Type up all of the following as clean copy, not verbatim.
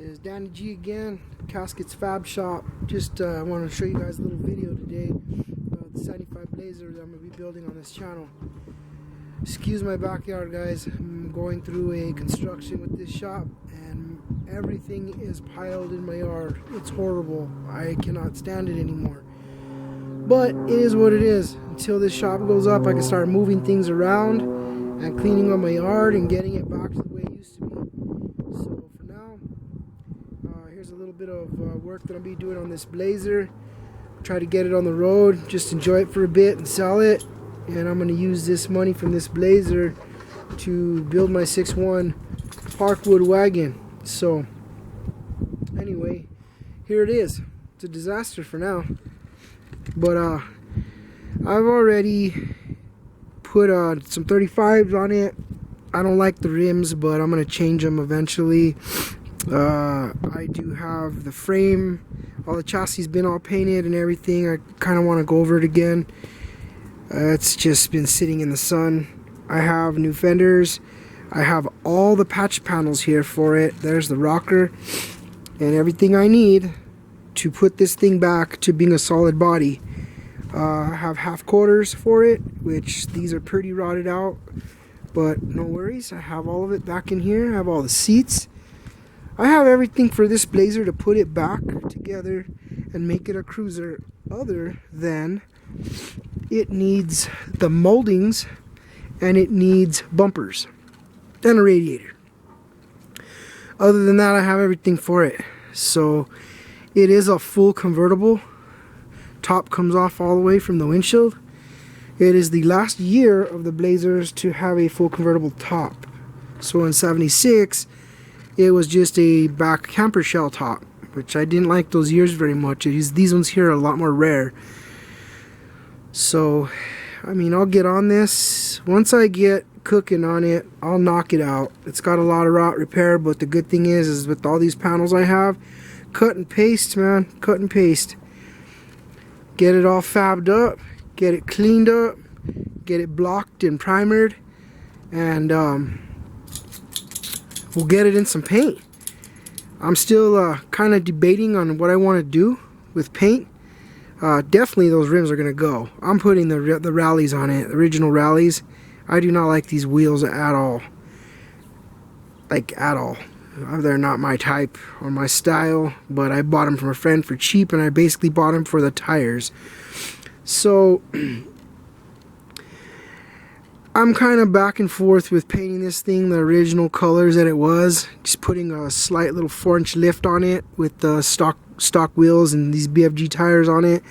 Is Danny G again, Casket's Fab Shop. Just want to show you guys a little video today of the 75 Blazer that I'm going to be building on this channel. Excuse my backyard, guys. I'm going through a construction with this shop and everything is piled in my yard. It's horrible. I cannot stand it anymore. But it is what it is. Until this shop goes up, I can start moving things around and cleaning up my yard and getting it back to the way it used to be. So for now, here's a little bit of work that I'll be doing on this Blazer. Try to get it on the road, just enjoy it for a bit and sell it. And I'm going to use this money from this Blazer to build my 6'1" Parkwood wagon. So anyway, here it is. It's a disaster for now. But I've already put some 35s on it. I don't like the rims, but I'm going to change them eventually. I do have the frame, all the chassis been all painted and everything. I kind of want to go over it again. It's just been sitting in the sun. I have new fenders. I have all the patch panels here for it. There's the rocker and everything I need to put this thing back to being a solid body. I have half quarters for it, which these are pretty rotted out, but no worries. I have all of it back in here. I have all the seats. I have everything for this Blazer to put it back together and make it a cruiser, other than it needs the moldings and it needs bumpers and a radiator. Other than that, I have everything for it. So it is a full convertible. Top comes off all the way from the windshield. It is the last year of the Blazers to have a full convertible top. So in '76 it was just a back camper shell top, which I didn't like those years very much. These ones here are a lot more rare. So I mean, I'll get on this. Once I get cooking on it, I'll knock it out. It's got a lot of rot repair, but the good thing is with all these panels I have, cut and paste, man, cut and paste. Get it all fabbed up, get it cleaned up, get it blocked and primered, and we'll get it in some paint. I'm still kind of debating on what I want to do with paint. Definitely those rims are going to go. I'm putting the rallies on it, the original rallies. I do not like these wheels at all. Like, at all. They're not my type or my style, but I bought them from a friend for cheap, and I basically bought them for the tires. So I'm kind of back and forth with painting this thing the original colors that it was, just putting a slight little 4-inch lift on it with the stock wheels and these BFG tires on it,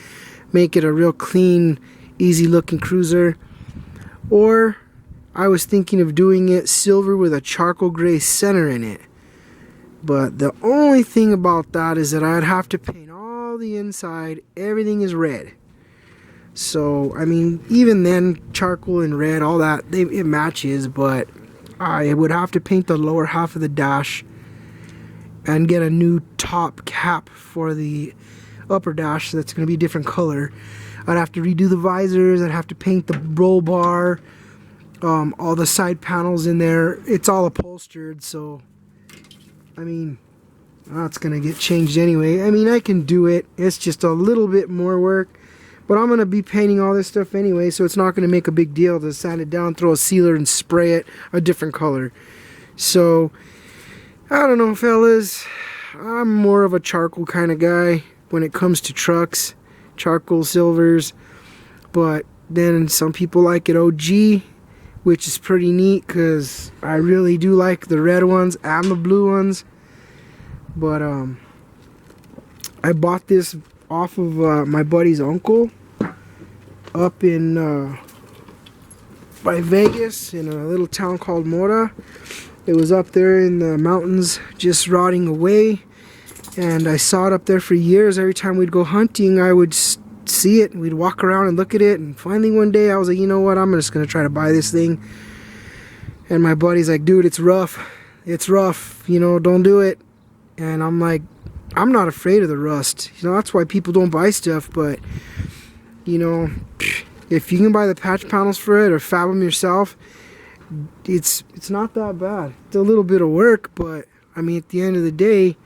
make it a real clean, easy looking cruiser. Or I was thinking of doing it silver with a charcoal gray center in it. But the only thing about that is that I'd have to paint all the inside. Everything is red. So, I mean, even then, charcoal and red, all that, it matches. But I would have to paint the lower half of the dash and get a new top cap for the upper dash that's going to be a different color. I'd have to redo the visors. I'd have to paint the roll bar. All the side panels in there. It's all upholstered, so I mean, that's gonna get changed anyway. I mean, I can do it. It's just a little bit more work, but I'm gonna be painting all this stuff anyway, so it's not gonna make a big deal to sand it down, throw a sealer, and spray it a different color. So I don't know, fellas. I'm more of a charcoal kind of guy when it comes to trucks, charcoal silvers. But then some people like it OG, which is pretty neat because I really do like the red ones and the blue ones. But I bought this off of my buddy's uncle up in by Vegas in a little town called Mora. It was up there in the mountains just rotting away, and I saw it up there for years. Every time we'd go hunting, I would see it and we'd walk around and look at it, and finally one day I was like, you know what, I'm just gonna try to buy this thing. And my buddy's like, dude, it's rough, you know, don't do it. And I'm like, I'm not afraid of the rust, you know, that's why people don't buy stuff. But you know, if you can buy the patch panels for it or fab them yourself, it's not that bad. It's a little bit of work, but I mean, at the end of the day,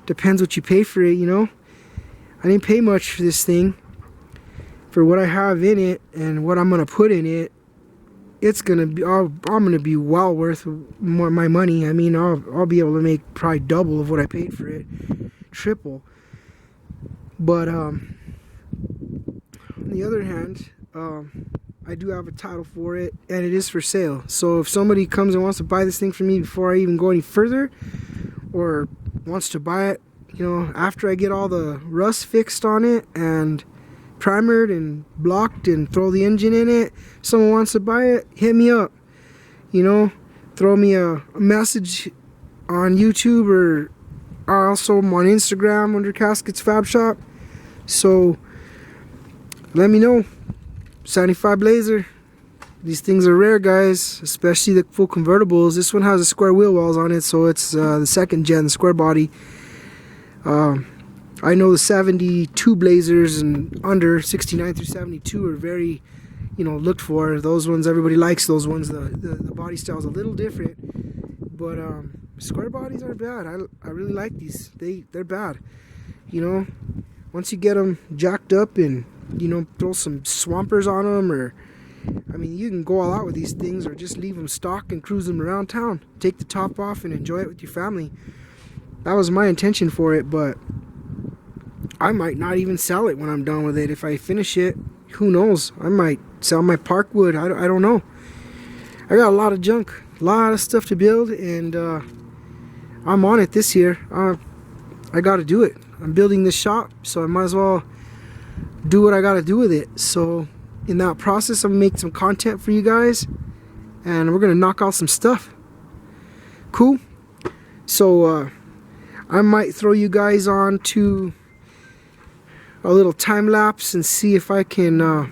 depends what you pay for it, you know. I didn't pay much for this thing. For what I have in it and what I'm gonna put in it, it's gonna be, I'm gonna be well worth more my money. I mean, I'll be able to make probably double of what I paid for it, triple. But on the other hand, I do have a title for it, and it is for sale. So if somebody comes and wants to buy this thing from me before I even go any further, or wants to buy it, you know, after I get all the rust fixed on it and primered and blocked and throw the engine in it, if someone wants to buy it, hit me up. You know, throw me a message on YouTube, or also I'm on Instagram under Caskets Fab Shop. So let me know. 75 Blazer. These things are rare, guys, especially the full convertibles. This one has a square wheel wells on it, so it's the second gen square body. I know the 72 Blazers and under, 69 through 72, are very, you know, looked for. Those ones, everybody likes those ones. The body style is a little different, but square bodies are bad. I really like these. They're bad. You know, once you get them jacked up and, you know, throw some swampers on them, or, I mean, you can go all out with these things, or just leave them stock and cruise them around town. Take the top off and enjoy it with your family. That was my intention for it, but I might not even sell it when I'm done with it. If I finish it, who knows? I might sell my Parkwood. I don't know. I got a lot of junk, a lot of stuff to build, and I'm on it this year. I got to do it. I'm building this shop, so I might as well do what I got to do with it. So in that process, I'm gonna make some content for you guys, and we're gonna knock out some stuff. Cool. So I might throw you guys on to a little time lapse and see if I can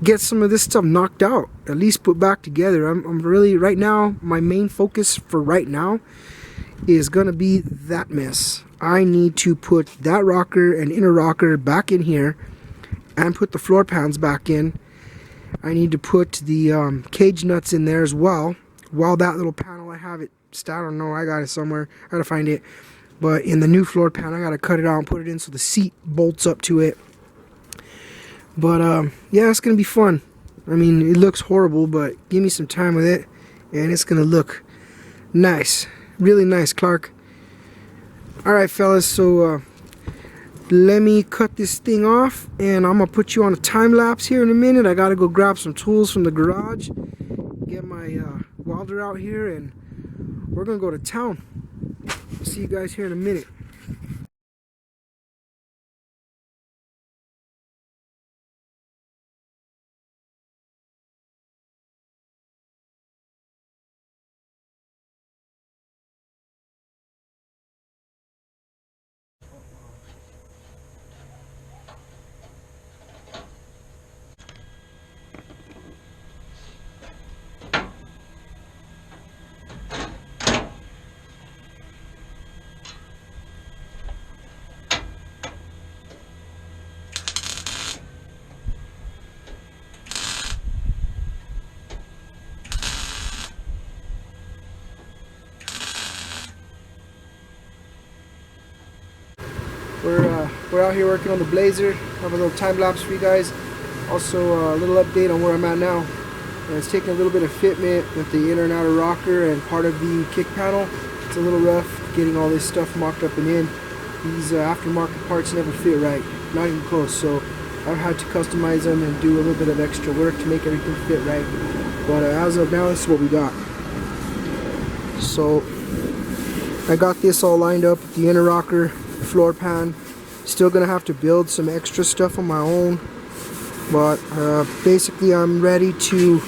get some of this stuff knocked out, at least put back together. I'm really, right now, my main focus for right now is gonna be that mess. I need to put that rocker and inner rocker back in here and put the floor pans back in. I need to put the cage nuts in there as well. While that little panel, I have it, I don't know, I got it somewhere, I gotta find it. But in the new floor pan, I gotta cut it out and put it in so the seat bolts up to it. But yeah, it's gonna be fun. I mean, it looks horrible, but give me some time with it and it's gonna look nice. Really nice, Clark. Alright, fellas, so let me cut this thing off, and I'm gonna put you on a time lapse here in a minute. I gotta go grab some tools from the garage, get my welder out here, and we're gonna go to town. See you guys here in a minute. We're out here working on the Blazer. Have a little time lapse for you guys. Also a little update on where I'm at now. It's taking a little bit of fitment with the inner and outer rocker and part of the kick panel. It's a little rough getting all this stuff mocked up and in. These aftermarket parts never fit right, not even close. So I've had to customize them and do a little bit of extra work to make everything fit right. But as of now, this is what we got. So I got this all lined up with the inner rocker, floor pan. Still gonna have to build some extra stuff on my own, but basically I'm ready to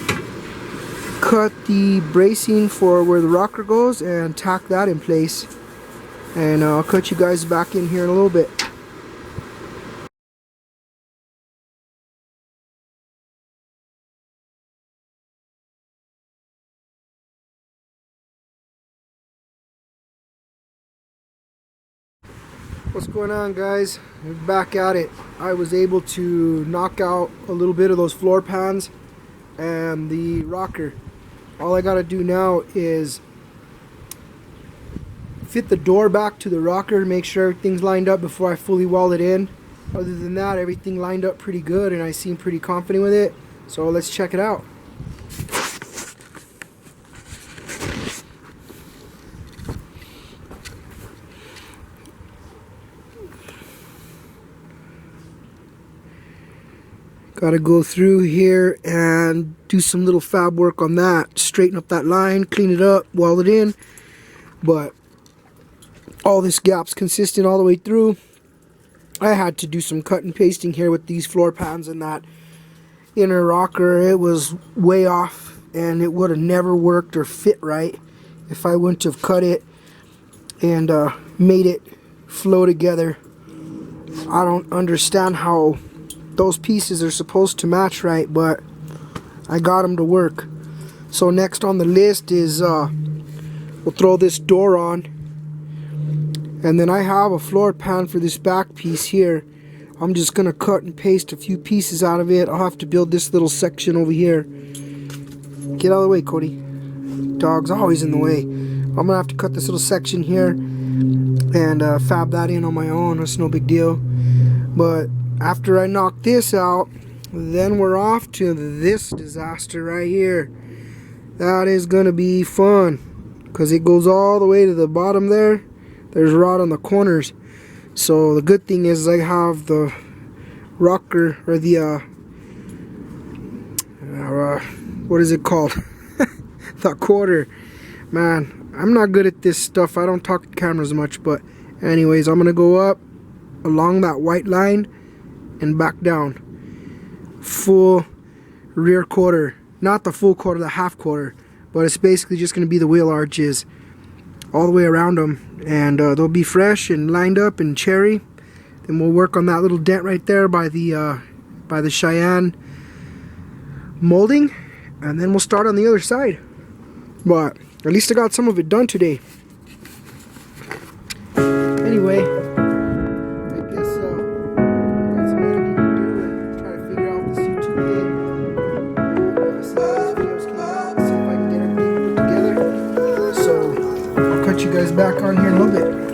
cut the bracing for where the rocker goes and tack that in place, and I'll cut you guys back in here in a little bit. What's going on, guys? We're back at it. I was able to knock out a little bit of those floor pans and the rocker. All I gotta do now is fit the door back to the rocker to make sure everything's lined up before I fully weld it in. Other than that, everything lined up pretty good and I seem pretty confident with it. So let's check it out. Got to go through here and do some little fab work on that. Straighten up that line, clean it up, weld it in. But all this gap's consistent all the way through. I had to do some cut and pasting here with these floor pans and that inner rocker. It was way off and it would have never worked or fit right if I wouldn't have cut it and made it flow together. I don't understand how those pieces are supposed to match right, but I got them to work. So next on the list is we'll throw this door on, and then I have a floor pan for this back piece here. I'm just gonna cut and paste a few pieces out of it. I'll have to build this little section over here. Get out of the way, Cody. Dog's always in the way. I'm gonna have to cut this little section here and fab that in on my own. It's no big deal. But after I knock this out, then we're off to this disaster right here. That is gonna be fun because it goes all the way to the bottom there. There's rod on the corners. So the good thing is I have the rocker, or the what is it called? The quarter. Man, I'm not good at this stuff. I don't talk to cameras much, but anyways, I'm gonna go up along that white line and back down. Full rear quarter. Not the full quarter, the half quarter. But it's basically just going to be the wheel arches all the way around them. And they'll be fresh and lined up and cherry. Then we'll work on that little dent right there by the Cheyenne molding. And then we'll start on the other side. But at least I got some of it done today. Anyway, you guys back on here in a little bit.